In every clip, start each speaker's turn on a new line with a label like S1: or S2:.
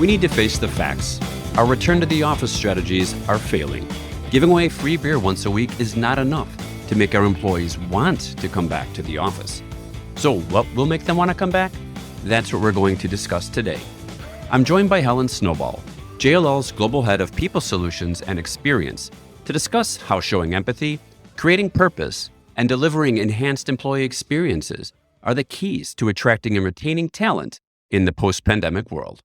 S1: We need to face the facts. Our return to the office strategies are failing. Giving away free beer once a week is not enough to make our employees want to come back to the office. So what will make them want to come back? That's what we're going to discuss today. I'm joined by Helen Snowball, JLL's Global Head of People Solutions and Experience, to discuss how showing empathy, creating purpose, and delivering enhanced employee experiences are the keys to attracting and retaining talent in the post-pandemic world.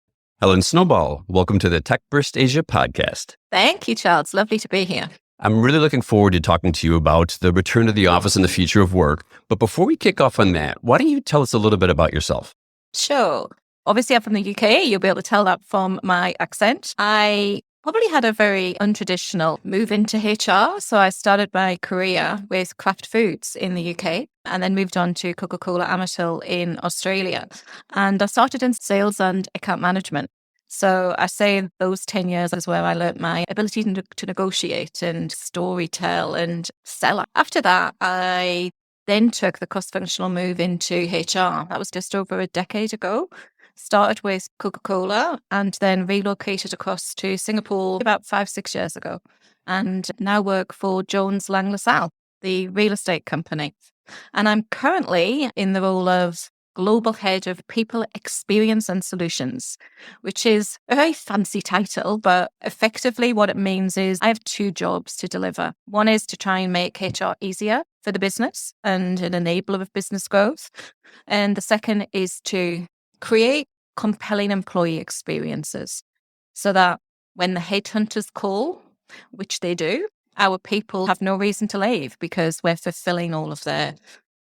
S1: Helen Snowball, welcome to the Tech Burst Asia podcast.
S2: Thank you, Charles. Lovely to be here.
S1: I'm really looking forward to talking to you about the return to the office and the future of work. But before we kick off on that, why don't you tell us a little bit about yourself?
S2: Sure. Obviously, I'm from the UK. You'll be able to tell that from my accent. I probably had a very untraditional move into HR. So I started my career with Kraft Foods in the UK and then moved on to Coca-Cola Amatil in Australia. And I started in sales and account management. So I say those 10 years is where I learned my ability to negotiate and storytell and sell. After that, I then took the cross-functional move into HR. That was just over a decade ago. Started with Coca-Cola and then relocated across to Singapore about 5-6 years ago. And now work for Jones Lang LaSalle, the real estate company. And I'm currently in the role of Global Head of People Experience and Solutions, which is a very fancy title, but effectively what it means is I have two jobs to deliver. One is to try and make HR easier for the business and an enabler of business growth. And the second is to create compelling employee experiences so that when the headhunters call, which they do, our people have no reason to leave because we're fulfilling all of their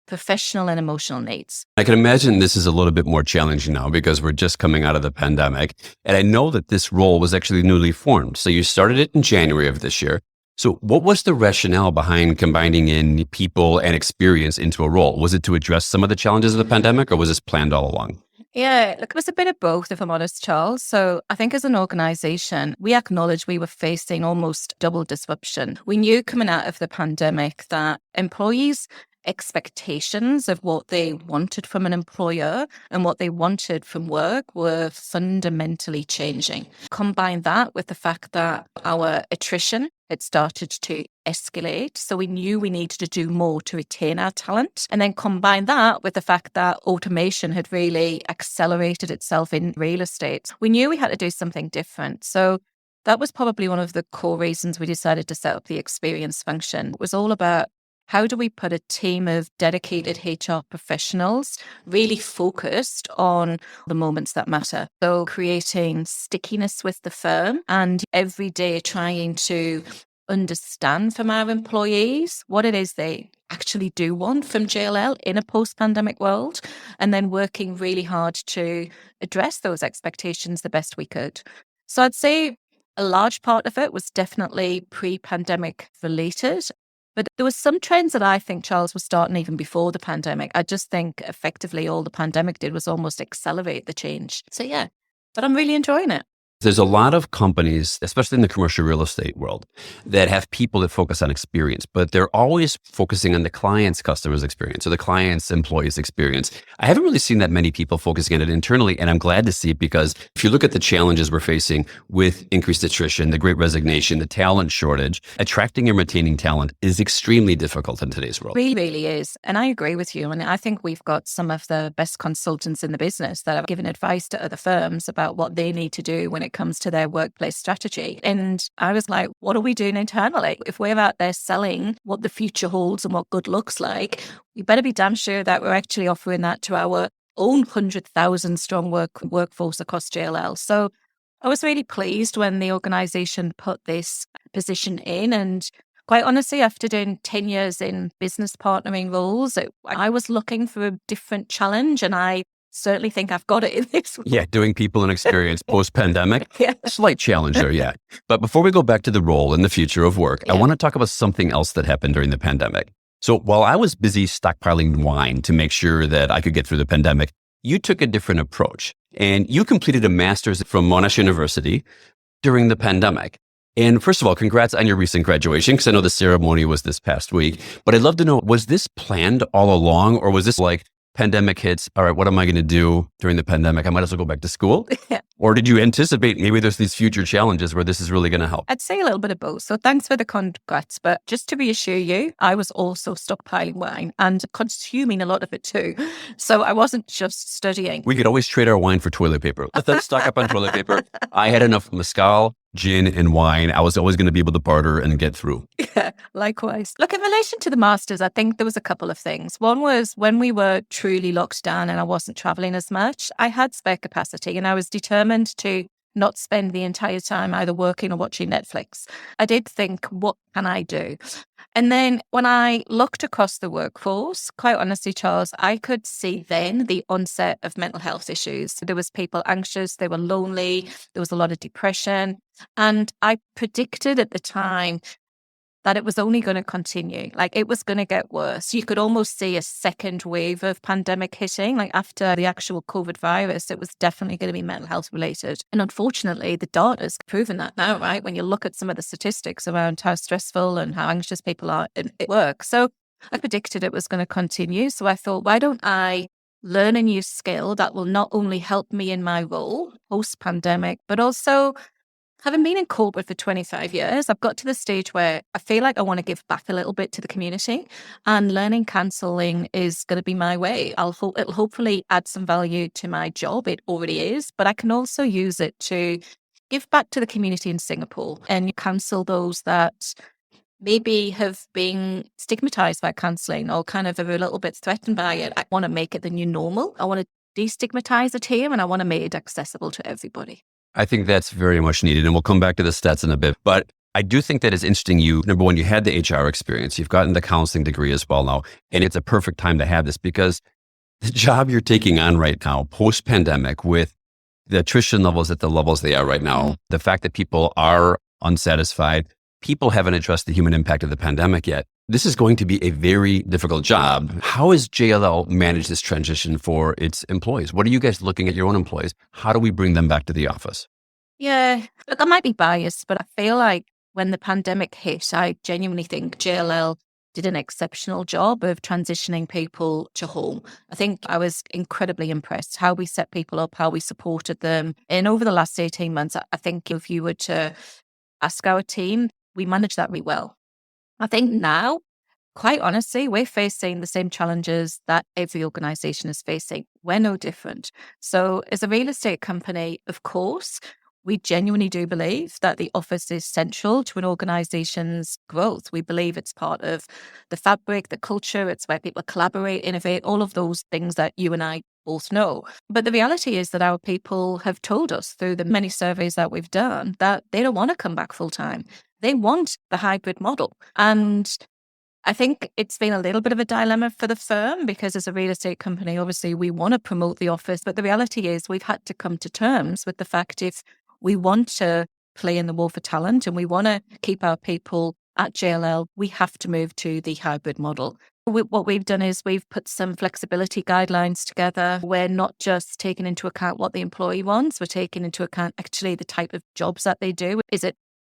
S2: professional and emotional needs.
S1: I can imagine this is a little bit more challenging now because we're just coming out of the pandemic. And I know that this role was actually newly formed. So you started it in January of this year. So what was the rationale behind combining in people and experience into a role? Was it to address some of the challenges of the pandemic or was this planned all along?
S2: Yeah, look, it was a bit of both, if I'm honest, Charles. So I think as an organization, we acknowledged we were facing almost double disruption. We knew coming out of the pandemic that employees' expectations of what they wanted from an employer and what they wanted from work were fundamentally changing. Combine that with the fact that our attrition had started to escalate. So we knew we needed to do more to retain our talent. And then combine that with the fact that automation had really accelerated itself in real estate. We knew we had to do something different. So that was probably one of the core reasons we decided to set up the experience function. It was all about how do we put a team of dedicated HR professionals really focused on the moments that matter? So creating stickiness with the firm and every day trying to understand from our employees what it is they actually do want from JLL in a post-pandemic world, and then working really hard to address those expectations the best we could. So I'd say a large part of it was definitely pre-pandemic related. But there was some trends that I think, Charles, were starting even before the pandemic. I just think effectively all the pandemic did was almost accelerate the change. So yeah, but I'm really enjoying it.
S1: There's a lot of companies, especially in the commercial real estate world, that have people that focus on experience, but they're always focusing on the client's customer's experience or the client's employee's experience. I haven't really seen that many people focusing on it internally, and I'm glad to see it because if you look at the challenges we're facing with increased attrition, the Great Resignation, the talent shortage, attracting and retaining talent is extremely difficult in today's world.
S2: Really, really is. And I agree with you. And I think we've got some of the best consultants in the business that have given advice to other firms about what they need to do when it comes to their workplace strategy. And I was like, what are we doing internally? If we're out there selling what the future holds and what good looks like, we better be damn sure that we're actually offering that to our own 100,000 strong workforce across JLL. So I was really pleased when the organization put this position in. And quite honestly, after doing 10 years in business partnering roles, I was looking for a different challenge, and I certainly think I've got it in this.
S1: Yeah, doing people and experience post-pandemic.
S2: Yeah.
S1: Slight challenge there, yeah. But before we go back to the role and the future of work, I want to talk about something else that happened during the pandemic. So while I was busy stockpiling wine to make sure that I could get through the pandemic, you took a different approach. And you completed a master's from Monash University during the pandemic. And first of all, congrats on your recent graduation, because I know the ceremony was this past week. But I'd love to know, was this planned all along, or was this like pandemic hits, all right, what am I going to do during the pandemic? I might as well go back to school.
S2: Yeah.
S1: Or did you anticipate maybe there's these future challenges where this is really going to help?
S2: I'd say a little bit of both. So thanks for the congrats. But just to reassure you, I was also stockpiling wine and consuming a lot of it too. So I wasn't just studying.
S1: We could always trade our wine for toilet paper. Let's stock up on toilet paper. I had enough mezcal, gin, and wine. I was always going to be able to barter and get through.
S2: Yeah, likewise. Look, in relation to the masters, I think there was a couple of things. One was when we were truly locked down and I wasn't traveling as much, I had spare capacity and I was determined to not spend the entire time either working or watching Netflix. I did think, what can I do? And then when I looked across the workforce, quite honestly, Charles, I could see then the onset of mental health issues. There was people anxious, they were lonely, there was a lot of depression. And I predicted at the time that it was only going to continue. Like it was going to get worse. You could almost see a second wave of pandemic hitting. Like after the actual COVID virus, it was definitely going to be mental health related. And unfortunately, the data's proven that now, right? When you look at some of the statistics around how stressful and how anxious people are at work. So I predicted it was going to continue. So I thought, why don't I learn a new skill that will not only help me in my role post-pandemic, but also having been in corporate for 25 years, I've got to the stage where I feel like I want to give back a little bit to the community, and learning counseling is going to be my way. It'll hopefully add some value to my job. It already is, but I can also use it to give back to the community in Singapore and counsel those that maybe have been stigmatized by counseling or kind of are a little bit threatened by it. I want to make it the new normal. I want to destigmatize it here and I want to make it accessible to everybody.
S1: I think that's very much needed. And we'll come back to the stats in a bit. But I do think that it's interesting. Number one, you had the HR experience. You've gotten the counseling degree as well now. And it's a perfect time to have this because the job you're taking on right now, post-pandemic, with the attrition levels at the levels they are right now, the fact that people are unsatisfied, people haven't addressed the human impact of the pandemic yet. This is going to be a very difficult job. How has JLL managed this transition for its employees? What are you guys looking at your own employees? How do we bring them back to the office?
S2: Yeah, look, I might be biased, but I feel like when the pandemic hit, I genuinely think JLL did an exceptional job of transitioning people to home. I think I was incredibly impressed how we set people up, how we supported them. And over the last 18 months, I think if you were to ask our team, we managed that really well. I think now, quite honestly, we're facing the same challenges that every organization is facing. We're no different. So as a real estate company, of course, we genuinely do believe that the office is central to an organization's growth. We believe it's part of the fabric, the culture. It's where people collaborate, innovate, all of those things that you and I both know. But the reality is that our people have told us through the many surveys that we've done that they don't want to come back full time. They want the hybrid model. And I think it's been a little bit of a dilemma for the firm because as a real estate company, obviously we want to promote the office. But the reality is we've had to come to terms with the fact if we want to play in the war for talent and we want to keep our people at JLL, we have to move to the hybrid model. What we've done is we've put some flexibility guidelines together. We're not just taking into account what the employee wants. We're taking into account actually the type of jobs that they do.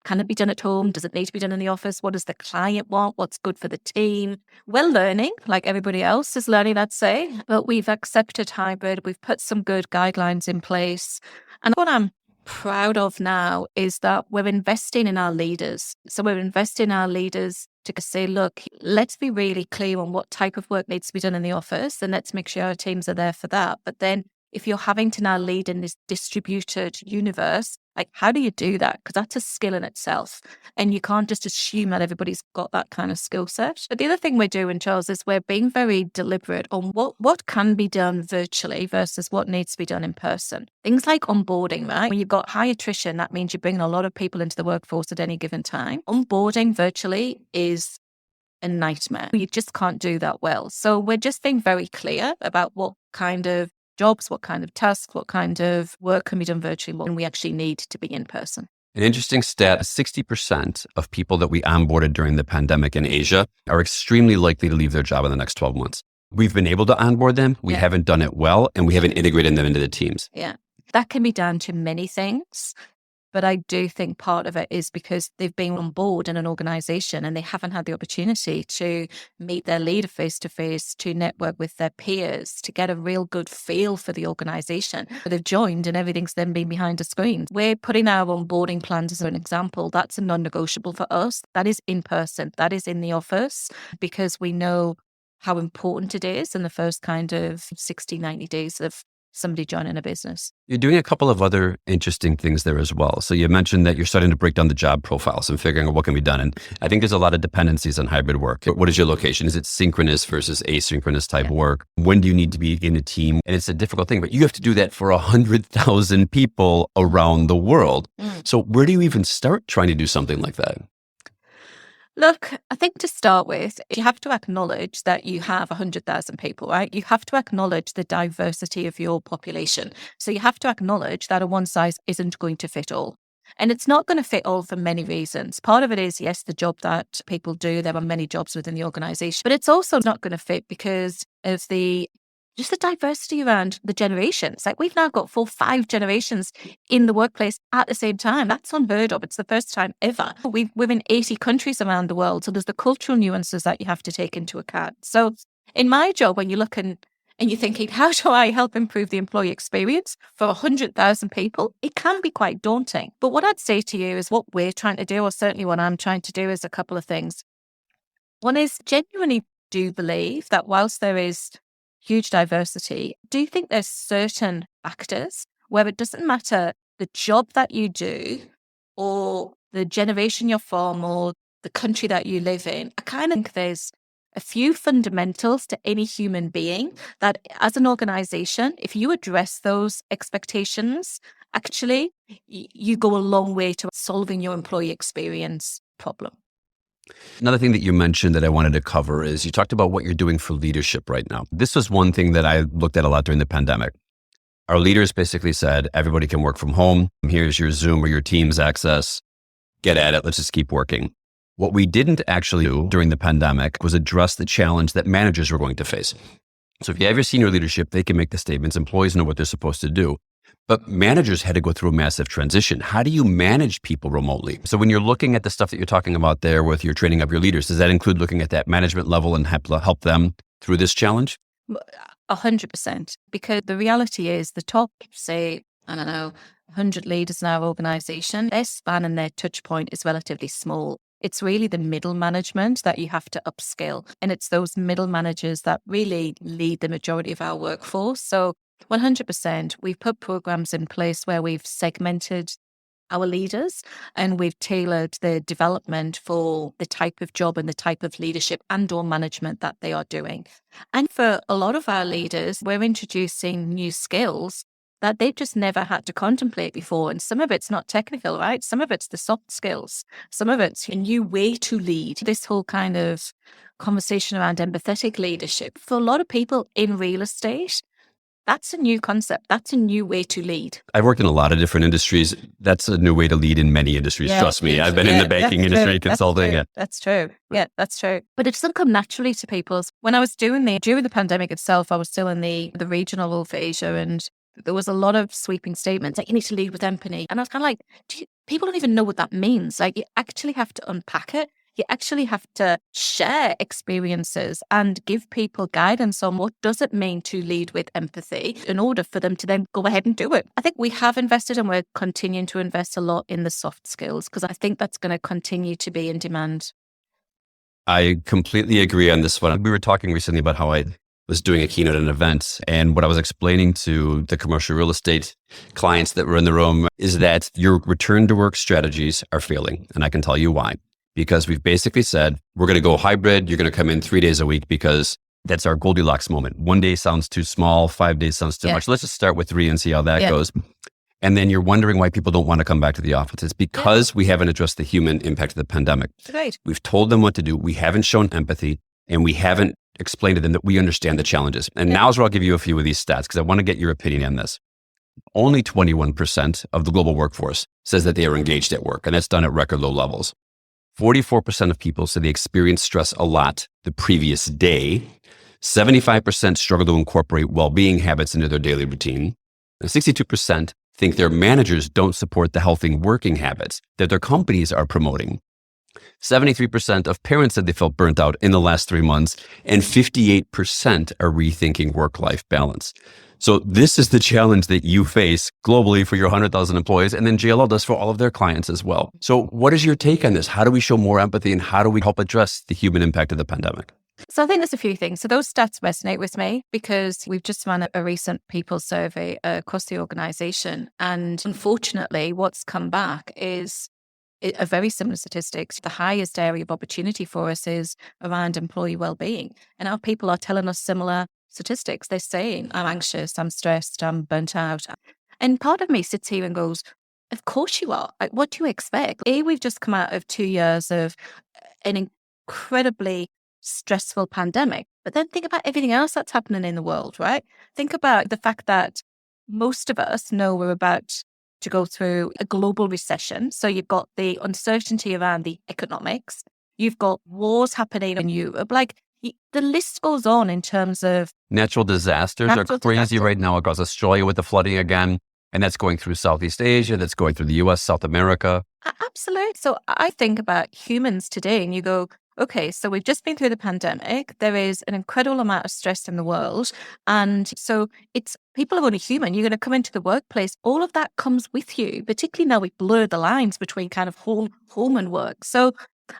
S2: Can it be done at home? Does it need to be done in the office? What does the client want? What's good for the team? We're learning, like everybody else is learning, I'd say. But we've accepted hybrid. We've put some good guidelines in place. And what I'm proud of now is that we're investing in our leaders. So we're investing in our leaders to say, look, let's be really clear on what type of work needs to be done in the office. And let's make sure our teams are there for that. But then if you're having to now lead in this distributed universe, like how do you do that? Because that's a skill in itself. And you can't just assume that everybody's got that kind of skill set. But the other thing we're doing, Charles, is we're being very deliberate on what can be done virtually versus what needs to be done in person. Things like onboarding, right? When you've got high attrition, that means you're bringing a lot of people into the workforce at any given time. Onboarding virtually is a nightmare. You just can't do that well. So we're just being very clear about what kind of jobs, what kind of tasks, what kind of work can be done virtually, when we actually need to be in person.
S1: An interesting stat, 60% of people that we onboarded during the pandemic in Asia are extremely likely to leave their job in the next 12 months. We've been able to onboard them. We haven't done it well, and we haven't integrated them into the teams.
S2: Yeah. That can be down to many things. But I do think part of it is because they've been on board in an organization and they haven't had the opportunity to meet their leader face to face, to network with their peers, to get a real good feel for the organization. They've joined and everything's then been behind a screen. We're putting our onboarding plans as an example. That's a non-negotiable for us. That is in person. That is in the office, because we know how important it is in the first kind of 60, 90 days of somebody joining a business.
S1: You're doing a couple of other interesting things there as well. So you mentioned that you're starting to break down the job profiles and figuring out what can be done. And I think there's a lot of dependencies on hybrid work. What is your location? Is it synchronous versus asynchronous type work? When do you need to be in a team? And it's a difficult thing, but you have to do that for 100,000 people around the world. So where do you even start trying to do something like that?
S2: Look, I think to start with, you have to acknowledge that you have 100,000 people, right? You have to acknowledge the diversity of your population. So you have to acknowledge that a one size isn't going to fit all. And it's not going to fit all for many reasons. Part of it is, yes, the job that people do. There are many jobs within the organization, but it's also not going to fit because of just the diversity around the generations. Like, we've now got 4-5 generations in the workplace at the same time. That's unheard of. It's the first time ever. We're in 80 countries around the world. So there's the cultural nuances that you have to take into account. So in my job, when you look and you're thinking, how do I help improve the employee experience for 100,000 people? It can be quite daunting. But what I'd say to you is what we're trying to do, or certainly what I'm trying to do, is a couple of things. One is, genuinely do believe that whilst there is huge diversity, do you think there's certain factors where it doesn't matter the job that you do or the generation you're from or the country that you live in? I kind of think there's a few fundamentals to any human being that, as an organization, if you address those expectations, actually, you go a long way to solving your employee experience problem.
S1: Another thing that you mentioned that I wanted to cover is you talked about what you're doing for leadership right now. This was one thing that I looked at a lot during the pandemic. Our leaders basically said, everybody can work from home. Here's your Zoom or your Teams access. Get at it. Let's just keep working. What we didn't actually do during the pandemic was address the challenge that managers were going to face. So if you have your senior leadership, they can make the statements. Employees know what they're supposed to do. But managers had to go through a massive transition. How do you manage people remotely? So when you're looking at the stuff that you're talking about there with your training of your leaders, does that include looking at that management level and help them through this challenge?
S2: 100%. Because the reality is the top, say, 100 leaders in our organization, their span and their touch point is relatively small. It's really the middle management that you have to upskill. And it's those middle managers that really lead the majority of our workforce. So 100%, we've put programs in place where we've segmented our leaders and we've tailored the development for the type of job and the type of leadership and or management that they are doing. And for a lot of our leaders, we're introducing new skills that they've just never had to contemplate before. And some of it's not technical, right? Some of it's the soft skills. Some of it's a new way to lead. This whole kind of conversation around empathetic leadership. For a lot of people in real estate, that's a new concept. That's a new way to lead.
S1: I've worked in a lot of different industries. That's a new way to lead in many industries. Trust me. I've been in the banking industry, consulting.
S2: That's true. Yeah, that's true. But it doesn't come naturally to people. When I was during the pandemic itself, I was still in the regional role for Asia, and there was a lot of sweeping statements like, you need to lead with empathy. And I was kind of like, people don't even know what that means. Like, you actually have to unpack it. You actually have to share experiences and give people guidance on what does it mean to lead with empathy in order for them to then go ahead and do it. I think we have invested and we're continuing to invest a lot in the soft skills because I think that's going to continue to be in demand.
S1: I completely agree on this one. We were talking recently about how I was doing a keynote at an event, and what I was explaining to the commercial real estate clients that were in the room is that your return to work strategies are failing. And I can tell you why. Because we've basically said, we're going to go hybrid. You're going to come in 3 days a week because that's our Goldilocks moment. 1 day sounds too small. 5 days sounds too much. Let's just start with 3 and see how that goes. And then you're wondering why people don't want to come back to the office. It's because we haven't addressed the human impact of the pandemic.
S2: Right.
S1: We've told them what to do. We haven't shown empathy, and we haven't explained to them that we understand the challenges. And now's where I'll give you a few of these stats because I want to get your opinion on this. Only 21% of the global workforce says that they are engaged at work, and that's done at record low levels. 44% of people say they experience stress a lot the previous day. 75% struggle to incorporate well-being habits into their daily routine. And 62% think their managers don't support the healthy working habits that their companies are promoting. 73% of parents said they felt burnt out in the last 3 months, and 58% are rethinking work-life balance. So this is the challenge that you face globally for your 100,000 employees, and then JLL does for all of their clients as well. So what is your take on this? How do we show more empathy, and how do we help address the human impact of the pandemic?
S2: So I think there's a few things. So those stats resonate with me because we've just run a recent people survey across the organization. And unfortunately, what's come back is a very similar statistics. The highest area of opportunity for us is around employee well-being. And our people are telling us similar statistics. They're saying, I'm anxious, I'm stressed, I'm burnt out. And part of me sits here and goes, of course you are. Like, what do you expect? We've just come out of 2 years of an incredibly stressful pandemic. But then think about everything else that's happening in the world, right? Think about the fact that most of us know we're about to go through a global recession. So you've got the uncertainty around the economics. You've got wars happening in Europe. Like the list goes on in terms of
S1: natural disasters are crazy right now across Australia with the flooding again. And that's going through Southeast Asia, that's going through the US, South America.
S2: Absolutely. So I think about humans today and you go, okay, so we've just been through the pandemic. There is an incredible amount of stress in the world. And so it's people are only human. You're going to come into the workplace. All of that comes with you, particularly now we've blurred the lines between kind of home and work. So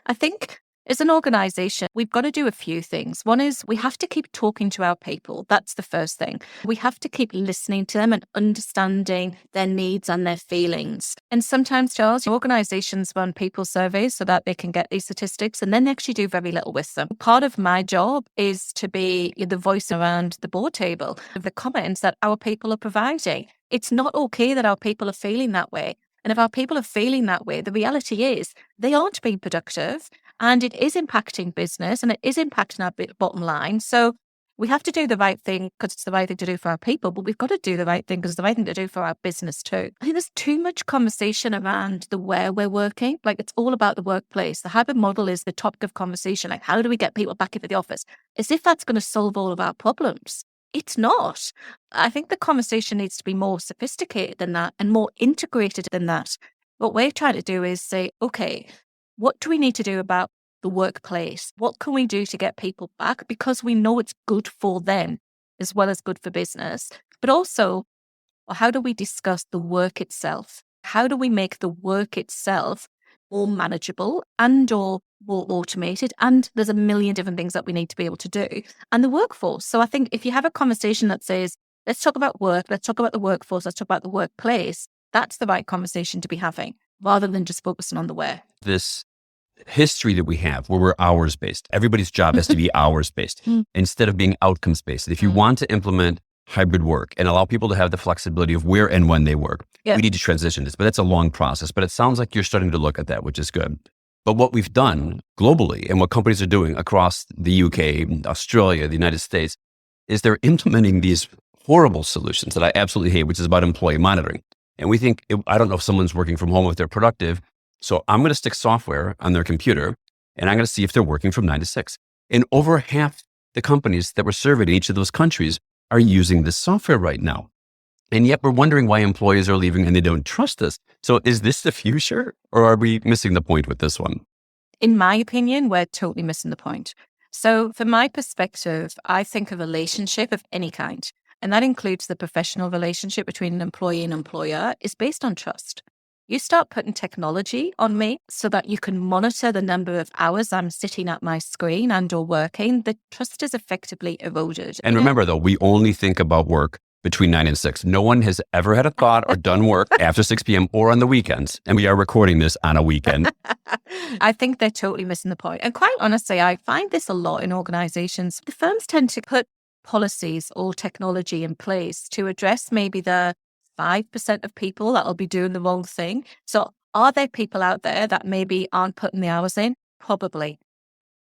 S2: I think as an organization, we've got to do a few things. One is we have to keep talking to our people. That's the first thing. We have to keep listening to them and understanding their needs and their feelings. And sometimes, Charles, organizations run people surveys so that they can get these statistics and then they actually do very little with them. Part of my job is to be the voice around the board table of the comments that our people are providing. It's not okay that our people are feeling that way. And if our people are feeling that way, the reality is they aren't being productive. And it is impacting business and it is impacting our bottom line. So we have to do the right thing because it's the right thing to do for our people, but we've got to do the right thing because it's the right thing to do for our business too. I think there's too much conversation around the where we're working. Like it's all about the workplace. The hybrid model is the topic of conversation. Like how do we get people back into the office? As if that's going to solve all of our problems. It's not. I think the conversation needs to be more sophisticated than that and more integrated than that. What we're trying to do is say, okay, what do we need to do about the workplace? What can we do to get people back? Because we know it's good for them as well as good for business. But also, how do we discuss the work itself? How do we make the work itself more manageable and or more automated? And there's a million different things that we need to be able to do. And the workforce. So I think if you have a conversation that says, let's talk about work, let's talk about the workforce, let's talk about the workplace, that's the right conversation to be having rather than just focusing on the where.
S1: This history that we have where we're hours based, everybody's job has to be hours based instead of being outcomes based. And if you want to implement hybrid work and allow people to have the flexibility of where and when they work, we need to transition this, but that's a long process. But it sounds like you're starting to look at that, which is good. But what we've done globally and what companies are doing across the UK, Australia, the United States, is they're implementing these horrible solutions that I absolutely hate, which is about employee monitoring. And we think, I don't know if someone's working from home, if they're productive. So I'm going to stick software on their computer and I'm going to see if they're working from 9 to 6. And over half the companies that were surveyed in each of those countries are using this software right now. And yet we're wondering why employees are leaving and they don't trust us. So is this the future or are we missing the point with this one?
S2: In my opinion, we're totally missing the point. So from my perspective, I think a relationship of any kind, and that includes the professional relationship between an employee and employer, is based on trust. You start putting technology on me so that you can monitor the number of hours I'm sitting at my screen and or working, the trust is effectively eroded.
S1: And remember though, we only think about work between 9 and 6. No one has ever had a thought or done work after 6 p.m. or on the weekends. And we are recording this on a weekend.
S2: I think they're totally missing the point. And quite honestly, I find this a lot in organizations. The firms tend to put policies or technology in place to address maybe the 5% of people that will be doing the wrong thing. So are there people out there that maybe aren't putting the hours in? Probably.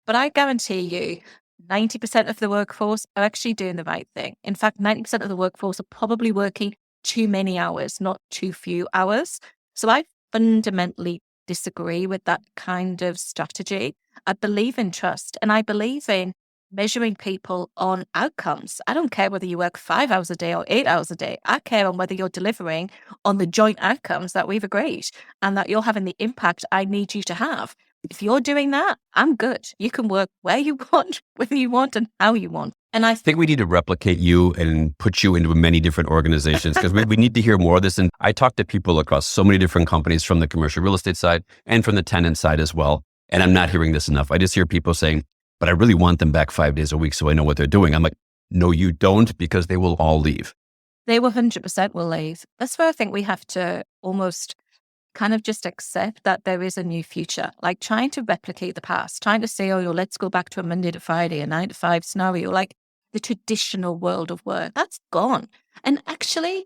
S2: But I guarantee you, 90% of the workforce are actually doing the right thing. In fact, 90% of the workforce are probably working too many hours, not too few hours. So I fundamentally disagree with that kind of strategy. I believe in trust and I believe in measuring people on outcomes. I don't care whether you work 5 hours a day or 8 hours a day. I care on whether you're delivering on the joint outcomes that we've agreed and that you're having the impact I need you to have. If you're doing that, I'm good. You can work where you want, whether you want, and how you want. And I
S1: think we need to replicate you and put you into many different organizations because we need to hear more of this. And I talk to people across so many different companies from the commercial real estate side and from the tenant side as well. And I'm not hearing this enough. I just hear people saying, but I really want them back 5 days a week so I know what they're doing. I'm like, no, you don't, because they will all leave.
S2: They 100% will leave. That's where I think we have to almost kind of just accept that there is a new future. Like trying to replicate the past, trying to say, oh, let's go back to a Monday to Friday, a 9 to 5 scenario, like the traditional world of work. That's gone. And actually,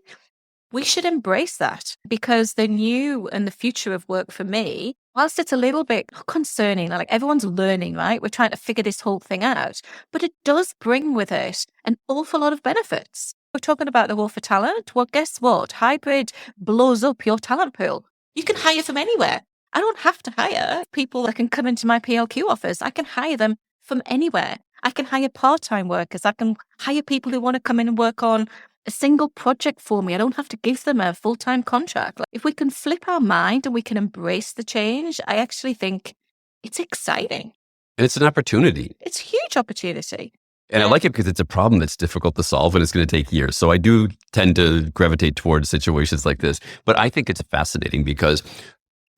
S2: we should embrace that because the new and the future of work for me, whilst it's a little bit concerning, like everyone's learning, right? We're trying to figure this whole thing out, but it does bring with it an awful lot of benefits. We're talking about the war for talent. Well, guess what? Hybrid blows up your talent pool. You can hire from anywhere. I don't have to hire people that can come into my PLQ office. I can hire them from anywhere. I can hire part-time workers. I can hire people who want to come in and work on a single project for me. I don't have to give them a full-time contract. Like, if we can flip our mind and we can embrace the change, I actually think it's exciting.
S1: And it's an opportunity.
S2: It's a huge opportunity.
S1: And I like it because it's a problem that's difficult to solve and it's going to take years. So I do tend to gravitate towards situations like this. But I think it's fascinating because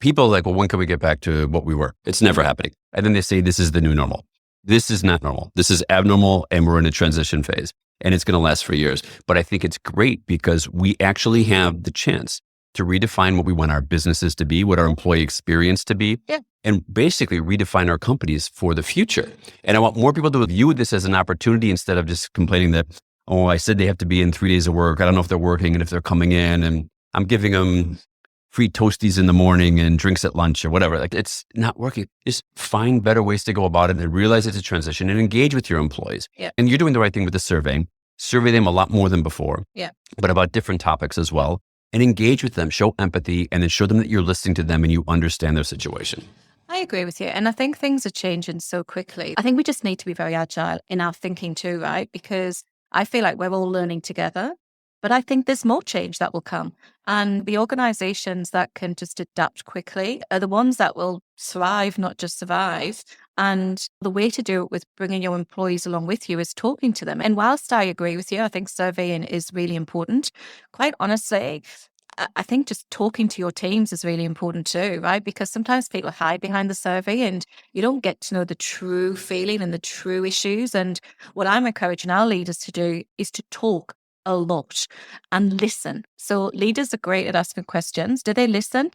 S1: people are like, well, when can we get back to what we were? It's never happening. And then they say, this is the new normal. This is not normal. This is abnormal and we're in a transition phase and it's going to last for years. But I think it's great because we actually have the chance to redefine what we want our businesses to be, what our employee experience to be, and basically redefine our companies for the future. And I want more people to view this as an opportunity instead of just complaining that, oh, I said they have to be in 3 days of work. I don't know if they're working and if they're coming in and I'm giving them free toasties in the morning and drinks at lunch or whatever. Like, it's not working. Just find better ways to go about it and realize it's a transition and engage with your employees. And you're doing the right thing with the survey. Survey them a lot more than before, but about different topics as well. And engage with them, show empathy, and then show them that you're listening to them and you understand their situation.
S2: I agree with you. And I think things are changing so quickly. I think we just need to be very agile in our thinking too, right? Because I feel like we're all learning together, but I think there's more change that will come. And the organizations that can just adapt quickly are the ones that will thrive, not just survive. And the way to do it with bringing your employees along with you is talking to them. And whilst I agree with you, I think surveying is really important. Quite honestly, I think just talking to your teams is really important too, right? Because sometimes people hide behind the survey and you don't get to know the true feeling and the true issues. And what I'm encouraging our leaders to do is to talk a lot and listen. So leaders are great at asking questions. Do they listen?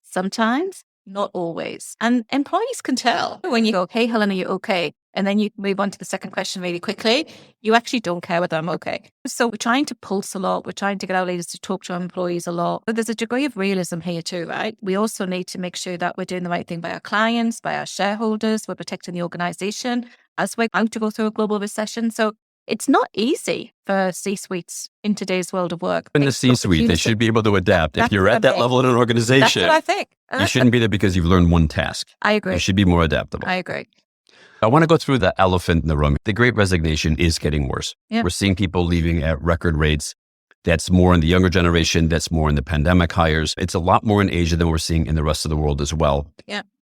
S2: Sometimes, not always. And employees can tell when you go, hey, Helen, are you okay? And then you move on to the second question really quickly. You actually don't care whether I'm okay. So we're trying to pulse a lot. We're trying to get our leaders to talk to our employees a lot. But there's a degree of realism here too, right? We also need to make sure that we're doing the right thing by our clients, by our shareholders. We're protecting the organization as we're about to go through a global recession. So it's not easy for C-suites in today's world of work.
S1: In the C-suite, they should be able to adapt. If you're at that level in an organization,
S2: that's what I think.
S1: You shouldn't be there because you've learned one task.
S2: I agree.
S1: You should be more adaptable.
S2: I agree.
S1: I want to go through the elephant in the room. The Great Resignation is getting worse. We're seeing people leaving at record rates. That's more in the younger generation. That's more in the pandemic hires. It's a lot more in Asia than we're seeing in the rest of the world as well.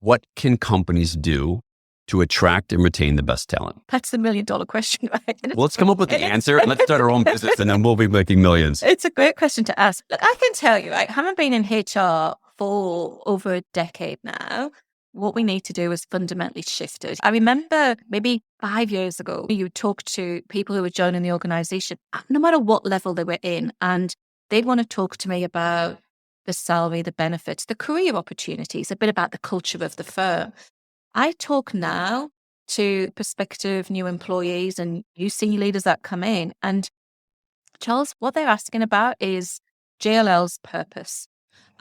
S1: What can companies do to attract and retain the best talent?
S2: That's the $1 million question, right?
S1: Well, let's come up with the answer and let's start our own business and then we'll be making millions.
S2: It's a great question to ask. Look, I can tell you, right, having been in HR for over a decade now, what we need to do is fundamentally shifted. I remember maybe 5 years ago, you talk to people who were joining the organization, no matter what level they were in, and they'd want to talk to me about the salary, the benefits, the career opportunities, a bit about the culture of the firm. I talk now to prospective new employees and new senior leaders that come in. And Charles, what they're asking about is JLL's purpose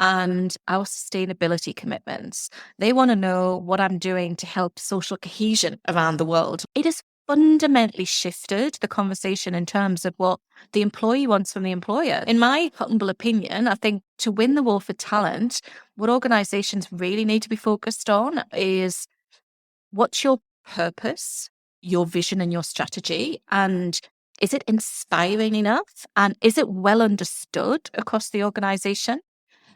S2: and our sustainability commitments. They want to know what I'm doing to help social cohesion around the world. It has fundamentally shifted the conversation in terms of what the employee wants from the employer. In my humble opinion, I think to win the war for talent, what organizations really need to be focused on is what's your purpose your vision and your strategy? And is it inspiring enough? And is it well understood across the organization?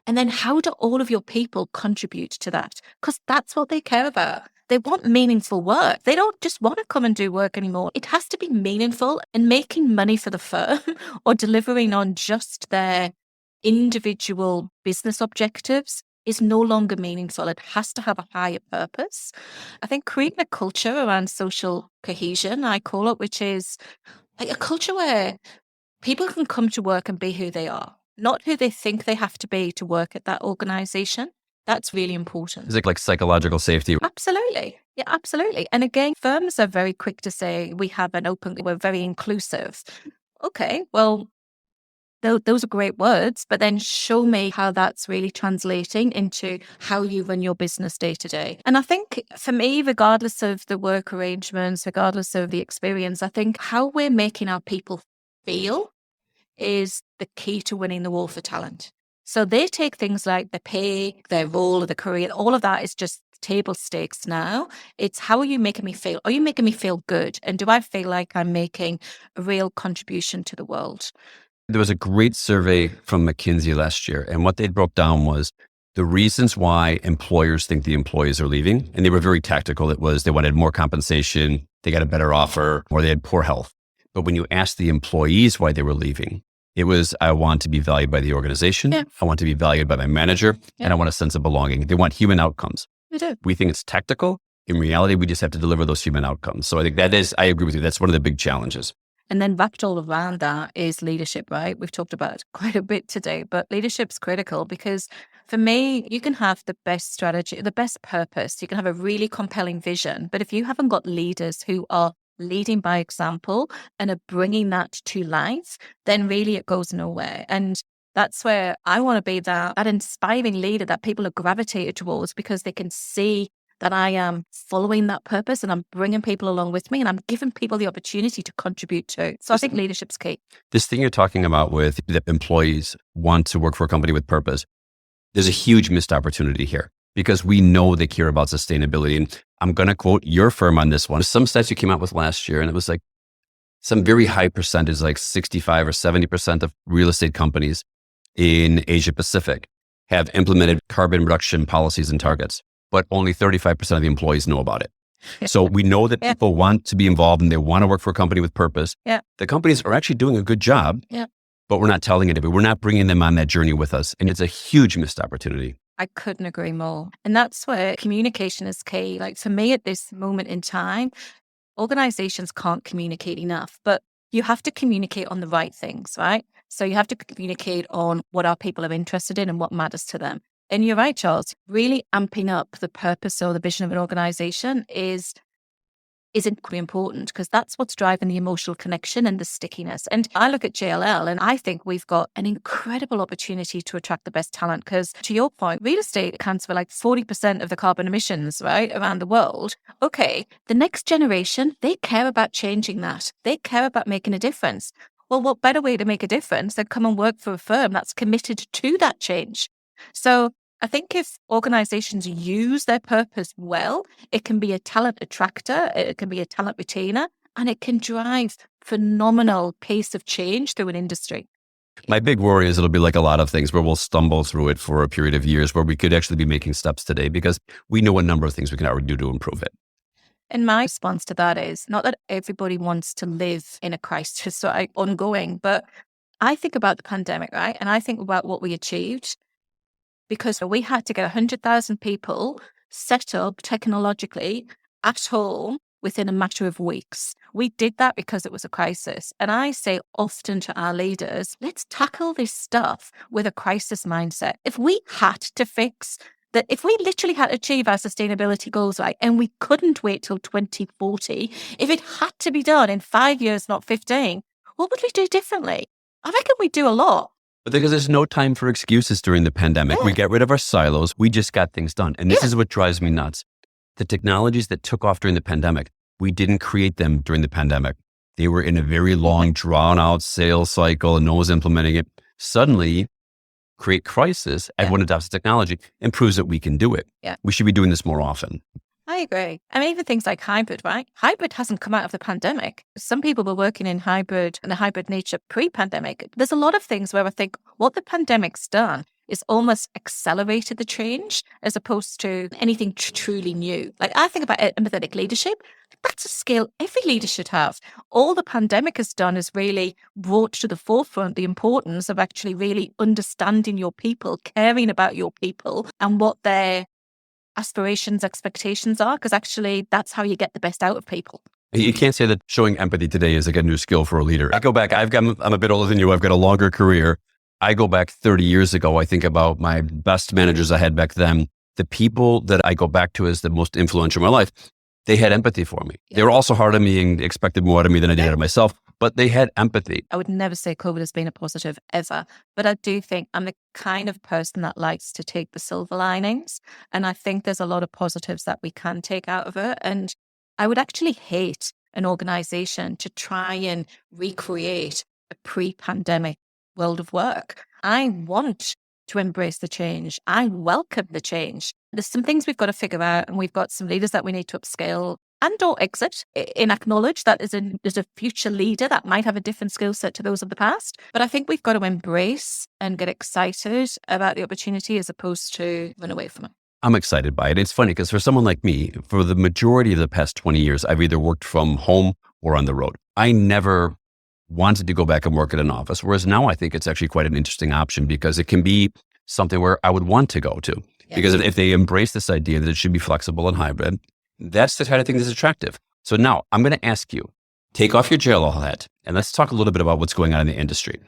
S2: And then how do all of your people contribute to that? Because that's what they care about. They want meaningful work. They don't just want to come and do work anymore. It has to be meaningful, and making money for the firm or delivering on just their individual business objectives is no longer meaningful. It has to have a higher purpose. I think creating a culture around social cohesion, I call it, which is like a culture where people can come to work and be who they are, not who they think they have to be to work at that organization. That's really important.
S1: Is it like psychological safety?
S2: Absolutely. Yeah, absolutely. And again, firms are very quick to say we're very inclusive. Okay, well, those are great words, but then show me how that's really translating into how you run your business day to day. And I think for me, regardless of the work arrangements, regardless of the experience, I think how we're making our people feel is the key to winning the war for talent. So they take things like the pay, their role, or the career, all of that is just table stakes now. It's how are you making me feel? Are you making me feel good? And do I feel like I'm making a real contribution to the world?
S1: There was a great survey from McKinsey last year, and what they broke down was the reasons why employers think the employees are leaving. And they were very tactical. It was they wanted more compensation, they got a better offer, or they had poor health. But when you asked the employees why they were leaving, it was, I want to be valued by the organization.
S2: Yeah.
S1: I want to be valued by my manager, and I want a sense of belonging. They want human outcomes.
S2: We do.
S1: We think it's tactical. In reality, we just have to deliver those human outcomes. So I think I agree with you. That's one of the big challenges.
S2: And then wrapped all around that is leadership, right? We've talked about it quite a bit today, but leadership's critical because for me, you can have the best strategy, the best purpose. You can have a really compelling vision, but if you haven't got leaders who are leading by example and are bringing that to life, then really it goes nowhere. And that's where I want to be that inspiring leader that people are gravitated towards because they can see that I am following that purpose and I'm bringing people along with me and I'm giving people the opportunity to contribute to. So I think leadership's key.
S1: This thing you're talking about with the employees want to work for a company with purpose, there's a huge missed opportunity here because we know they care about sustainability. And I'm going to quote your firm on this one. Some stats you came out with last year, and it was like some very high percentage, like 65 or 70% of real estate companies in Asia Pacific have implemented carbon reduction policies and targets, but only 35% of the employees know about it. So we know that people want to be involved and they want to work for a company with purpose.
S2: Yeah.
S1: The companies are actually doing a good job, but we're not telling it. We're not bringing them on that journey with us. And it's a huge missed opportunity.
S2: I couldn't agree more. And that's where communication is key. Like for me at this moment in time, organizations can't communicate enough, but you have to communicate on the right things, right? So you have to communicate on what our people are interested in and what matters to them. And you're right, Charles, really amping up the purpose or the vision of an organization is incredibly important because that's what's driving the emotional connection and the stickiness. And I look at JLL and I think we've got an incredible opportunity to attract the best talent because to your point, real estate accounts for like 40% of the carbon emissions, right, around the world. Okay, the next generation, they care about changing that. They care about making a difference. Well, what better way to make a difference than come and work for a firm that's committed to that change? So I think if organizations use their purpose well, it can be a talent attractor, it can be a talent retainer, and it can drive phenomenal pace of change through an industry.
S1: My big worry is it'll be like a lot of things where we'll stumble through it for a period of years where we could actually be making steps today because we know a number of things we can already do to improve it.
S2: And my response to that is not that everybody wants to live in a crisis, so ongoing, but I think about the pandemic, right? And I think about what we achieved. Because we had to get 100,000 people set up technologically at home within a matter of weeks. We did that because it was a crisis. And I say often to our leaders, let's tackle this stuff with a crisis mindset. If we had to fix that, if we literally had to achieve our sustainability goals, right, and we couldn't wait till 2040, if it had to be done in 5 years, not 15, what would we do differently? I reckon we'd do a lot.
S1: But because there's no time for excuses during the pandemic. We get rid of our silos. We just got things done. And this is what drives me nuts. The technologies that took off during the pandemic, we didn't create them during the pandemic. They were in a very long, drawn out sales cycle and no one was implementing it. Suddenly, create crisis, everyone adopts the technology and proves that we can do it. We should be doing this more often.
S2: I I agree. I mean, even things like hybrid, right? Hybrid hasn't come out of the pandemic. Some people were working in hybrid and a hybrid nature pre-pandemic. There's a lot of things where I think what the pandemic's done is almost accelerated the change as opposed to anything truly new. Like I think about empathetic leadership. That's a skill every leader should have. All the pandemic has done is really brought to the forefront the importance of actually really understanding your people, caring about your people and what their aspirations, expectations are, because actually that's how you get the best out of people.
S1: You can't say that showing empathy today is like a new skill for a leader. I go back, I'm a bit older than you. I've got a longer career. I go back 30 years ago. I think about my best managers I had back then. The people that I go back to as the most influential in my life, they had empathy for me. Yeah. They were also hard on me and expected more out of me than I did out of myself, but they had empathy.
S2: I would never say COVID has been a positive ever, but I do think I'm the kind of person that likes to take the silver linings. And I think there's a lot of positives that we can take out of it. And I would actually hate an organization to try and recreate a pre-pandemic world of work. I want to embrace the change. I welcome the change. There's some things we've got to figure out, and we've got some leaders that we need to upscale and or exit and acknowledge that there's a future leader that might have a different skill set to those of the past. But I think we've got to embrace and get excited about the opportunity as opposed to run away from it.
S1: I'm excited by it. It's funny because for someone like me, for the majority of the past 20 years, I've either worked from home or on the road. I never wanted to go back and work at an office, whereas now I think it's actually quite an interesting option because it can be something where I would want to go to. Yes. Because if they embrace this idea that it should be flexible and hybrid, that's the kind of thing that's attractive. So now I'm going to ask you, take off your JLL hat and let's talk a little bit about what's going on in the industry.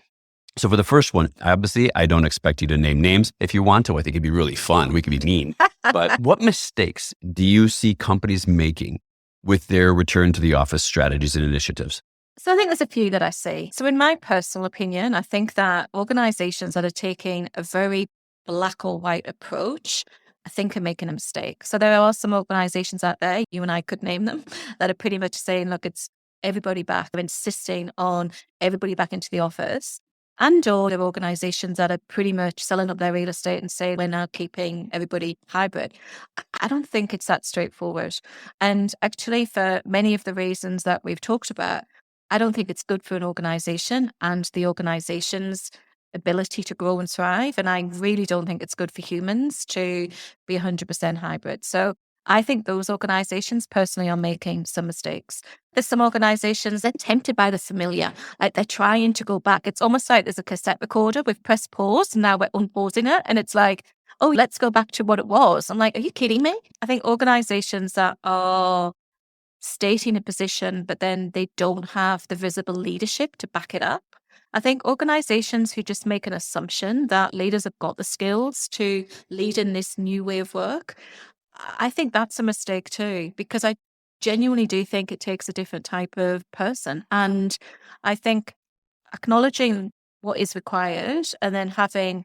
S1: So for the first one, obviously, I don't expect you to name names. If you want to, I think it'd be really fun. We could be mean. But what mistakes do you see companies making with their return to the office strategies and initiatives?
S2: So I think there's a few that I see. So in my personal opinion, I think that organizations that are taking a very black or white approach, I think are making a mistake. So there are some organizations out there, you and I could name them, that are pretty much saying, look, it's everybody back. They're insisting on everybody back into the office. And or there are organizations that are pretty much selling up their real estate and saying we're now keeping everybody hybrid. I don't think it's that straightforward. And actually, for many of the reasons that we've talked about, I don't think it's good for an organization and the organization's ability to grow and thrive. And I really don't think it's good for humans to be 100% hybrid. So I think those organizations personally are making some mistakes. There's some organizations, they're tempted by the familiar. Like they're trying to go back. It's almost like there's a cassette recorder. We've pressed pause and now we're unpausing it. And it's like, oh, let's go back to what it was. I'm like, are you kidding me? I think organizations that are stating a position, but then they don't have the visible leadership to back it up. I think organizations who just make an assumption that leaders have got the skills to lead in this new way of work, I think that's a mistake too, because I genuinely do think it takes a different type of person. And I think acknowledging what is required and then having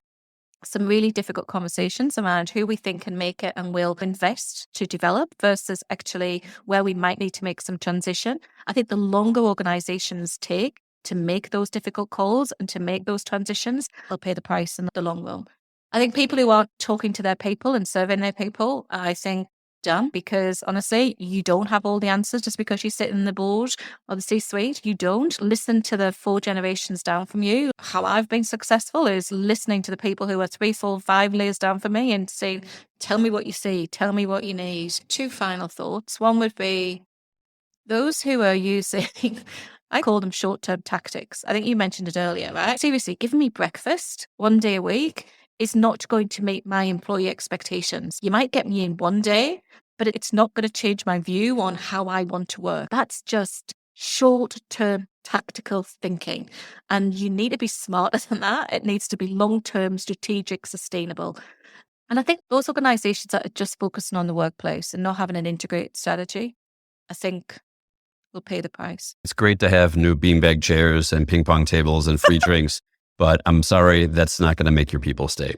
S2: some really difficult conversations around who we think can make it and will invest to develop versus actually where we might need to make some transition. I think the longer organizations take to make those difficult calls and to make those transitions, they'll pay the price in the long run. I think people who aren't talking to their people and serving their people, I think done, because honestly, you don't have all the answers just because you sit in the board or the C-suite. You don't listen to the 4 generations down from you. How I've been successful is listening to the people who are 3, 4, 5 layers down from me and saying, tell me what you see, tell me what you need. 2 final thoughts. One would be those who are using, I call them short-term tactics. I think you mentioned it earlier, right? Seriously, giving me breakfast 1 day a week is not going to meet my employee expectations. You might get me in 1 day, but it's not going to change my view on how I want to work. That's just short-term tactical thinking. And you need to be smarter than that. It needs to be long-term, strategic, sustainable. And I think those organizations that are just focusing on the workplace and not having an integrated strategy, I think will pay the price.
S1: It's great to have new beanbag chairs and ping pong tables and free drinks. But I'm sorry, that's not going to make your people stay.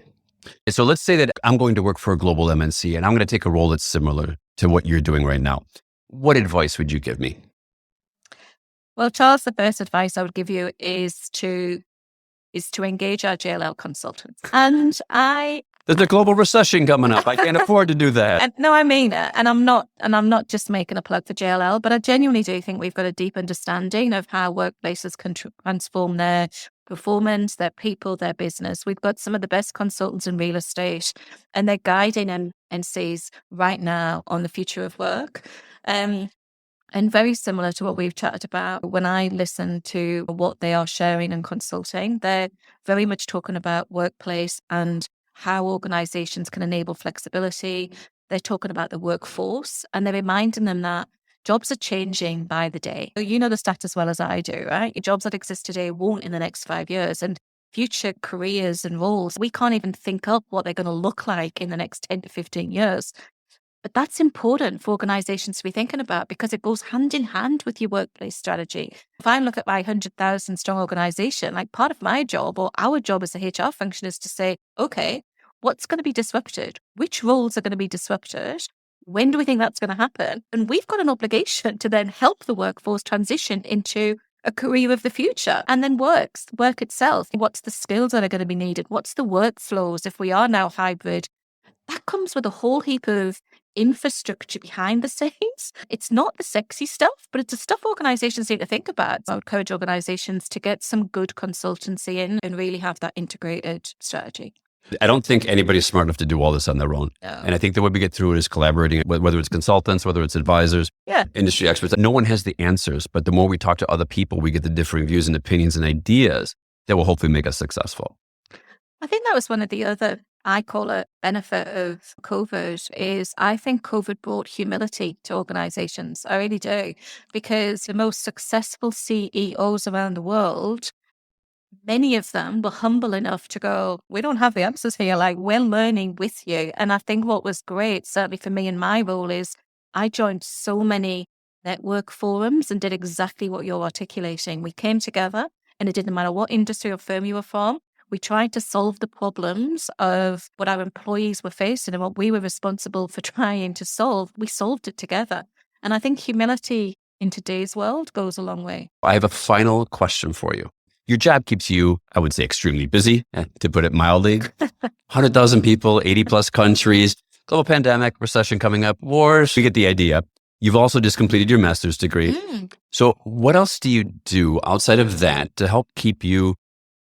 S1: So let's say that I'm going to work for a global MNC and I'm going to take a role that's similar to what you're doing right now. What advice would you give me?
S2: Well, Charles, the first advice I would give you is to engage our JLL consultants. And I
S1: There's a global recession coming up. I can't afford to do that.
S2: And no, I mean it. And I'm not just making a plug for JLL, but I genuinely do think we've got a deep understanding of how workplaces can transform their performance, their people, their business. We've got some of the best consultants in real estate, and they're guiding NCs right now on the future of work. And very similar to what we've chatted about, when I listen to what they are sharing and consulting, they're very much talking about workplace and how organizations can enable flexibility. They're talking about the workforce, and they're reminding them that jobs are changing by the day. You know the stat as well as I do, right? Jobs that exist today won't in the next 5 years. And future careers and roles, we can't even think up what they're going to look like in the next 10 to 15 years. But that's important for organizations to be thinking about because it goes hand in hand with your workplace strategy. If I look at my 100,000 strong organization, like part of my job or our job as a HR function is to say, okay, what's going to be disrupted? Which roles are going to be disrupted? When do we think that's going to happen? And we've got an obligation to then help the workforce transition into a career of the future. And then work itself. What's the skills that are going to be needed? What's the workflows if we are now hybrid? That comes with a whole heap of infrastructure behind the scenes. It's not the sexy stuff, but it's the stuff organizations need to think about. I would encourage organizations to get some good consultancy in and really have that integrated strategy.
S1: I don't think anybody's smart enough to do all this on their own. No. And I think the way we get through it is collaborating, whether it's consultants, whether it's advisors, industry experts. No one has the answers, but the more we talk to other people, we get the differing views and opinions and ideas that will hopefully make us successful.
S2: I think that was one of the other, I call it, benefit of COVID is I think COVID brought humility to organizations. I really do. Because the most successful CEOs around the world, many of them were humble enough to go, we don't have the answers here. Like, we're learning with you. And I think what was great, certainly for me in my role, is I joined so many network forums and did exactly what you're articulating. We came together and it didn't matter what industry or firm you were from. We tried to solve the problems of what our employees were facing and what we were responsible for trying to solve. We solved it together. And I think humility in today's world goes a long way.
S1: I have a final question for you. Your job keeps you, I would say, extremely busy, to put it mildly. 100,000 people, 80 plus countries, global pandemic, recession coming up, wars. We get the idea. You've also just completed your master's degree. So what else do you do outside of that to help keep you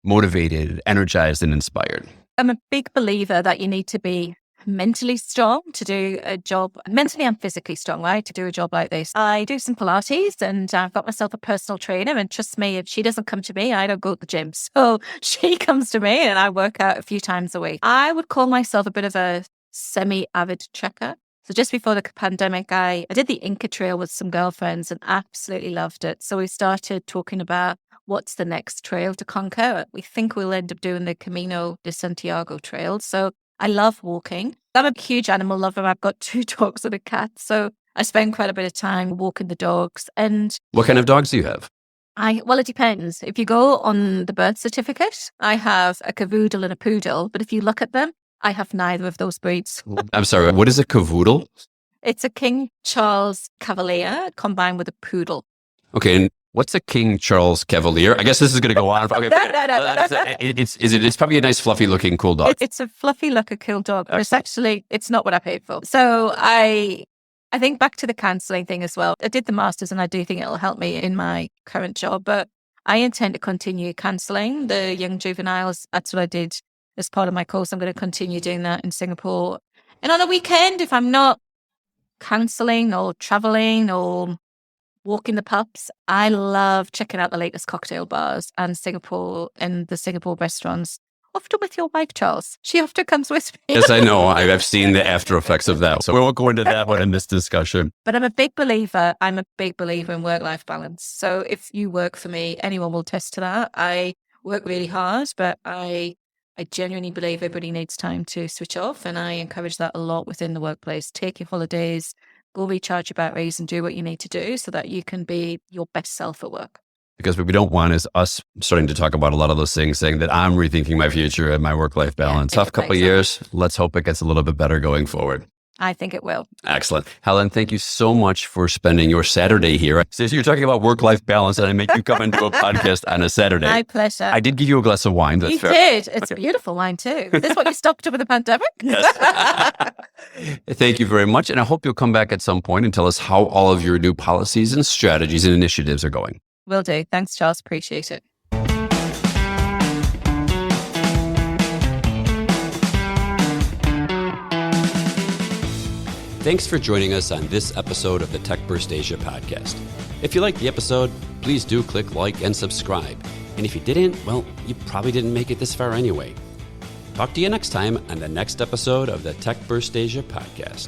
S1: motivated, energized, and inspired?
S2: I'm a big believer that you need to be mentally strong to do a job, mentally and physically strong, right? To do a job like this. I do some Pilates and I've got myself a personal trainer, and trust me, if she doesn't come to me, I don't go to the gym. So she comes to me and I work out a few times a week. I would call myself a bit of a semi-avid trekker. So just before the pandemic, I did the Inca Trail with some girlfriends and absolutely loved it. So we started talking about what's the next trail to conquer. We think we'll end up doing the Camino de Santiago trail. So I love walking. I'm a huge animal lover. I've got 2 dogs and a cat. So I spend quite a bit of time walking the dogs. And
S1: what kind of dogs do you have?
S2: Well, it depends. If you go on the birth certificate, I have a cavoodle and a poodle. But if you look at them, I have neither of those breeds.
S1: I'm sorry, what is a cavoodle?
S2: It's a King Charles Cavalier combined with a poodle.
S1: Okay, and what's a King Charles Cavalier? I guess this is going to go on. Okay.
S2: No.
S1: It's probably a nice, fluffy looking, cool dog.
S2: It's a fluffy looking, cool dog. But it's not what I paid for. So I think back to the counseling thing as well. I did the master's and I do think it'll help me in my current job, but I intend to continue counseling the young juveniles. That's what I did as part of my course. I'm going to continue doing that in Singapore. And on a weekend, if I'm not counseling or traveling or walking the pubs, I love checking out the latest cocktail bars and Singapore and the Singapore restaurants. Often with your wife, Charles. She often comes with me.
S1: Yes, I know. I've seen the after effects of that. So we won't go into that one in this discussion.
S2: But I'm a big believer in work-life balance. So if you work for me, anyone will attest to that. I work really hard, but I genuinely believe everybody needs time to switch off. And I encourage that a lot within the workplace. Take your holidays, go recharge your batteries and do what you need to do so that you can be your best self at work.
S1: Because what we don't want is us starting to talk about a lot of those things, saying that I'm rethinking my future and my work-life balance. Tough couple of years. Let's hope it gets a little bit better going forward.
S2: I think it will.
S1: Excellent. Helen, thank you so much for spending your Saturday here. So you're talking about work-life balance, and I make you come into a podcast on a Saturday.
S2: My pleasure.
S1: I did give you a glass of wine. That's fair.
S2: You did. It's beautiful wine too. Is this what you stocked up with the pandemic?
S1: Yes. Thank you very much. And I hope you'll come back at some point and tell us how all of your new policies and strategies and initiatives are going.
S2: Will do. Thanks, Charles. Appreciate it.
S1: Thanks for joining us on this episode of the TechBurst Asia podcast. If you liked the episode, please do click like and subscribe. And if you didn't, well, you probably didn't make it this far anyway. Talk to you next time on the next episode of the TechBurst Asia podcast.